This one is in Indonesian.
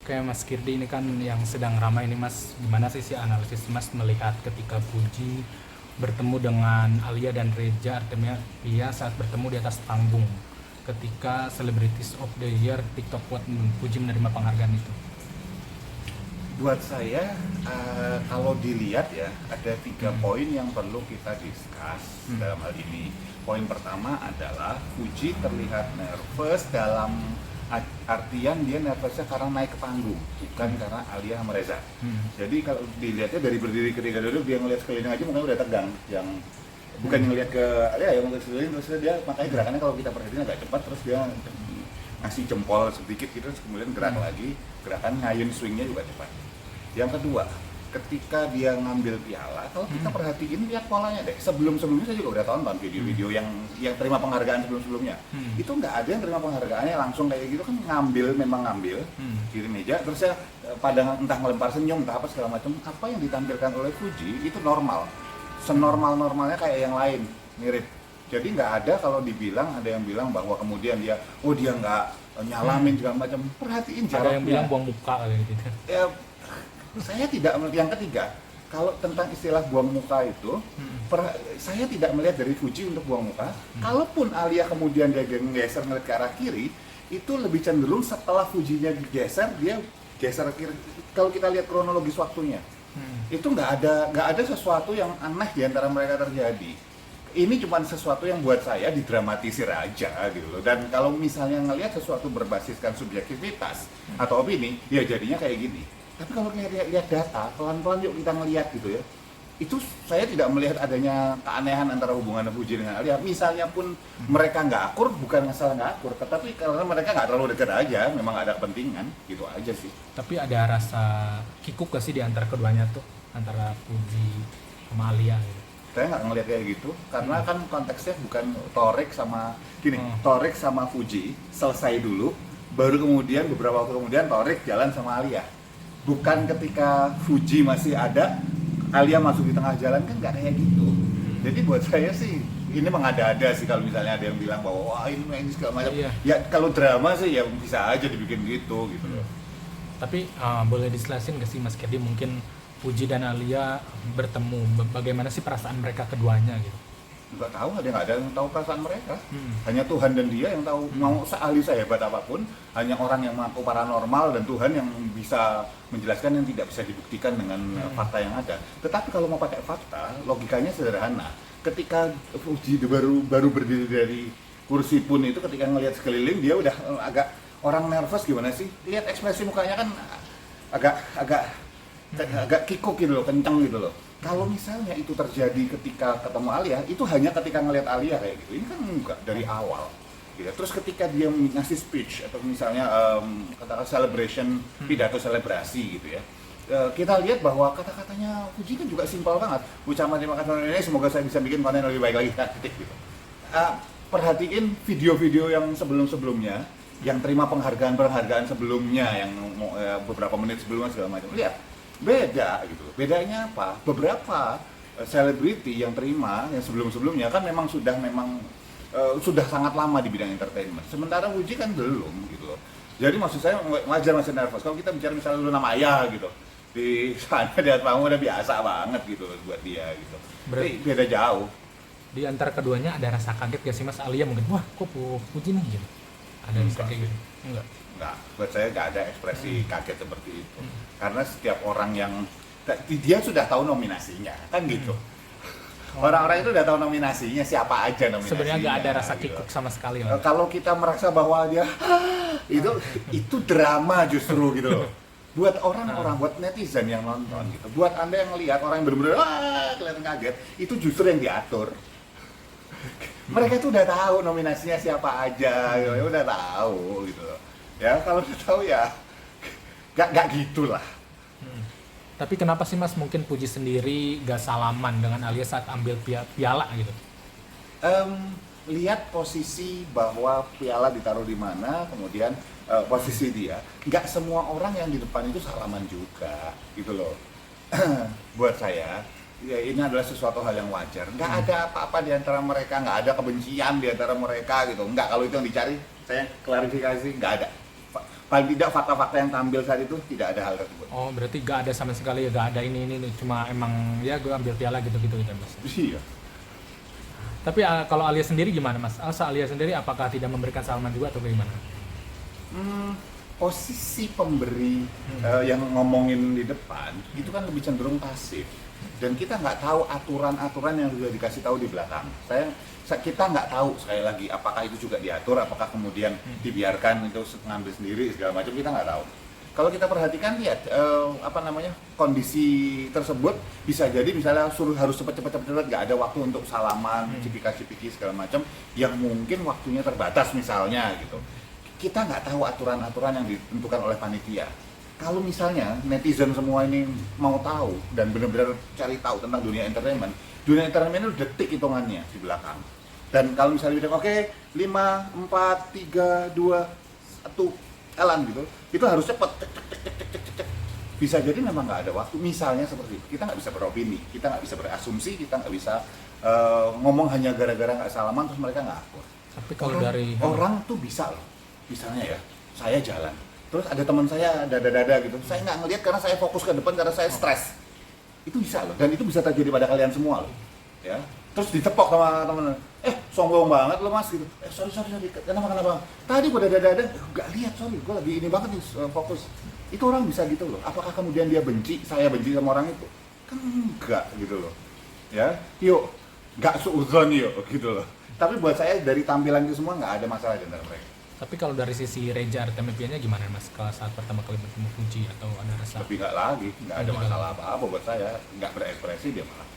Kayak Mas Kirdi ini kan yang sedang ramai ini Mas, gimana sih analisis Mas melihat ketika Puji bertemu dengan Alia dan Reza Artamevia saat bertemu di atas panggung ketika Celebrities of the Year TikTok Award Puji menerima penghargaan itu. Buat saya, kalau dilihat ya, ada 3 poin yang perlu kita discuss dalam hal ini. Poin pertama adalah Fuji terlihat nervous dalam artian dia nervousnya karena naik ke panggung, bukan karena Alia sama Reza. Jadi kalau dilihatnya dari berdiri ketika duduk, dia ngeliat sekeliling aja mukanya udah tegang. Yang bukan ngeliat ke Alia, yang ngeliat sekeliling, terus dia makanya gerakannya kalau kita perhatiin agak cepat, terus dia ngasih jempol sedikit gitu, terus kemudian gerak lagi, gerakan ngayun swingnya juga cepat. Yang kedua, ketika dia ngambil piala, kalau kita perhatiin lihat polanya deh. Sebelumnya saya juga udah tonton video-video yang terima penghargaan sebelumnya. Itu nggak ada yang terima penghargaannya langsung kayak gitu, kan memang ngambil di meja, terus ya pada entah melempar senyum, entah apa segala macam. Apa yang ditampilkan oleh Fuji itu normal, senormal-normalnya kayak yang lain, mirip. Jadi nggak ada kalau ada yang bilang bahwa kemudian dia nggak nyalamin segala macam. Perhatiin jaraknya. Ada yang bilang buang muka gitu. Ya, saya tidak melihat. Yang ketiga, kalau tentang istilah buang muka itu, saya tidak melihat dari Fuji untuk buang muka. Kalaupun Alia kemudian dia geser ngeliat ke arah kiri, itu lebih cenderung setelah Fujinya digeser, dia geser ke kiri. Kalau kita lihat kronologis waktunya, itu nggak ada sesuatu yang aneh di antara mereka terjadi. Ini cuma sesuatu yang buat saya didramatisir aja gitu loh. Dan kalau misalnya ngelihat sesuatu berbasiskan subjektivitas atau opini, ya jadinya kayak gini. Tapi kalau lihat data, pelan-pelan yuk kita ngelihat gitu ya. Itu saya tidak melihat adanya keanehan antara hubungan Fuji dengan Alia. Misalnya pun mereka nggak akur, bukan masalah nggak akur, tetapi karena mereka nggak terlalu dekat aja, memang ada kepentingan, gitu aja sih. Tapi ada rasa kikuk gak sih di antara keduanya tuh, antara Puji sama Alia gitu? Saya nggak ngelihat kayak gitu, karena kan konteksnya bukan Torik sama Torik sama Fuji selesai dulu, baru kemudian beberapa waktu kemudian Torik jalan sama Alia. Bukan ketika Fuji masih ada, Alia masuk di tengah jalan, kan nggak kayak gitu. Jadi buat saya sih, ini mengada-ada sih kalau misalnya ada yang bilang bahwa wah ini segala macam. Iya. Ya kalau drama sih ya bisa aja dibikin gitu loh. Tapi boleh diselasin gak sih Mas Kirdi, mungkin Puji dan Alia bertemu, bagaimana sih perasaan mereka keduanya gitu? Nggak tahu, nggak ada yang tahu perasaan mereka. Hanya Tuhan dan dia yang tahu. Mau seahli sehebat apapun, hanya orang yang mampu paranormal dan Tuhan yang bisa menjelaskan yang tidak bisa dibuktikan dengan fakta yang ada. Tetapi kalau mau pakai fakta, logikanya sederhana. Ketika Fuji baru berdiri dari kursi pun itu, ketika ngelihat sekeliling dia udah agak orang nervous gimana sih? Lihat ekspresi mukanya kan agak kikuk gitu loh, kencang gitu loh. Kalau misalnya itu terjadi ketika ketemu Alia, itu hanya ketika ngelihat Alia kayak gitu. Ini kan enggak dari awal. Gitu. Terus ketika dia ngasih speech atau misalnya katakan celebration, pidato selebrasi gitu ya. Kita lihat bahwa kata-katanya Fuji kan juga simpel banget. Ucapan terima kasih ini, semoga saya bisa bikin konten lebih baik lagi, titik gitu. Perhatiin video-video yang sebelumnya, yang terima penghargaan sebelumnya, yang beberapa menit sebelumnya segala macam. Lihat. Beda gitu. Bedanya apa? Beberapa selebriti yang terima yang sebelumnya kan memang sudah sangat lama di bidang entertainment. Sementara Fuji kan belum gitu loh. Jadi maksud saya wajar masih nervous. Kalau kita bicara misalnya Luna Maya gitu, di sana di atas panggung udah biasa banget gitu loh buat dia gitu. Jadi beda jauh. Di antara keduanya ada rasa kaget gak sih Mas? Alia mungkin, wah kok Puji nih gitu? Ada rasa kayak gitu? Enggak. Buat saya nggak ada ekspresi kaget seperti itu. Karena setiap orang yang dia sudah tahu nominasinya, kan gitu. Orang-orang itu udah tahu nominasinya, siapa aja nominasinya. Sebenarnya nggak ada rasa gitu. kikuk sama sekali. Kalau kita merasa bahwa dia itu drama justru gitu loh. Buat orang-orang, buat netizen yang nonton gitu. Buat Anda yang lihat orang yang benar-benar kelihatan kaget, itu justru yang diatur. Mereka tuh udah tahu nominasinya siapa aja, ya udah tahu gitu loh. Ya kalau udah tahu ya gak gitulah. Tapi kenapa sih Mas mungkin Puji sendiri gak salaman dengan Alia saat ambil piala gitu? Lihat posisi bahwa piala ditaruh di mana, kemudian posisi dia. Gak semua orang yang di depan itu salaman juga gitu loh. Buat saya ya ini adalah sesuatu hal yang wajar. Nggak ada apa-apa di antara mereka, nggak ada kebencian di antara mereka gitu. Nggak, kalau itu yang dicari, saya klarifikasi, nggak ada. paling tidak fakta-fakta yang tampil saat itu tidak ada hal tersebut. Oh, berarti gak ada sama sekali ya, gak ada ini, cuma emang ya gue ambil piala gitu-gitu gitu Mas. Iya. Tapi kalau Alia sendiri gimana Mas? Alia sendiri apakah tidak memberikan salaman juga atau bagaimana? Posisi pemberi yang ngomongin di depan itu kan lebih cenderung pasif, dan kita nggak tahu aturan-aturan yang sudah dikasih tahu di belakang. Kita nggak tahu, sekali lagi, apakah itu juga diatur, apakah kemudian dibiarkan itu ngambil sendiri segala macam, kita nggak tahu. Kalau kita perhatikan, lihat kondisi tersebut bisa jadi misalnya suruh harus cepet-cepet, nggak ada waktu untuk salaman, cipika-cipiki segala macam, yang mungkin waktunya terbatas misalnya gitu. Kita nggak tahu aturan-aturan yang ditentukan oleh panitia. Kalau misalnya netizen semua ini mau tahu dan benar-benar cari tahu tentang dunia entertainment itu detik hitungannya di belakang. Dan kalau misalnya bilang oke, 5, 4, 3, 2, 1, jalan gitu, itu harus cepet, cek. Bisa jadi memang nggak ada waktu, misalnya seperti itu. Kita nggak bisa beropini, kita nggak bisa berasumsi, kita nggak bisa ngomong hanya gara-gara nggak salaman terus mereka nggak akur. Tapi kalau dari orang tuh bisa loh, misalnya ya, saya jalan, terus ada teman saya dada-dada gitu, saya nggak ngelihat karena saya fokus ke depan karena saya stres. Itu bisa loh, dan itu bisa terjadi pada kalian semua loh, ya. Terus ditepok sama temen, sombong banget lo Mas gitu. Sorry, kenapa? Tadi gua dada-dada, nggak lihat, sorry, gua lagi ini banget nih, fokus. Itu orang bisa gitu loh. Apakah kemudian dia saya benci sama orang itu? Kan enggak gitu loh, ya. Yuk, nggak suudzon yuk gitu loh. Tapi buat saya dari tampilan itu semua nggak ada masalah di antara mereka. Tapi kalau dari sisi Reza Artamevia-nya gimana Mas? Kalau saat pertama kali bertemu Fuji atau ada rasa? Tapi nggak ada masalah apa-apa buat saya, nggak berekspresi dia malah.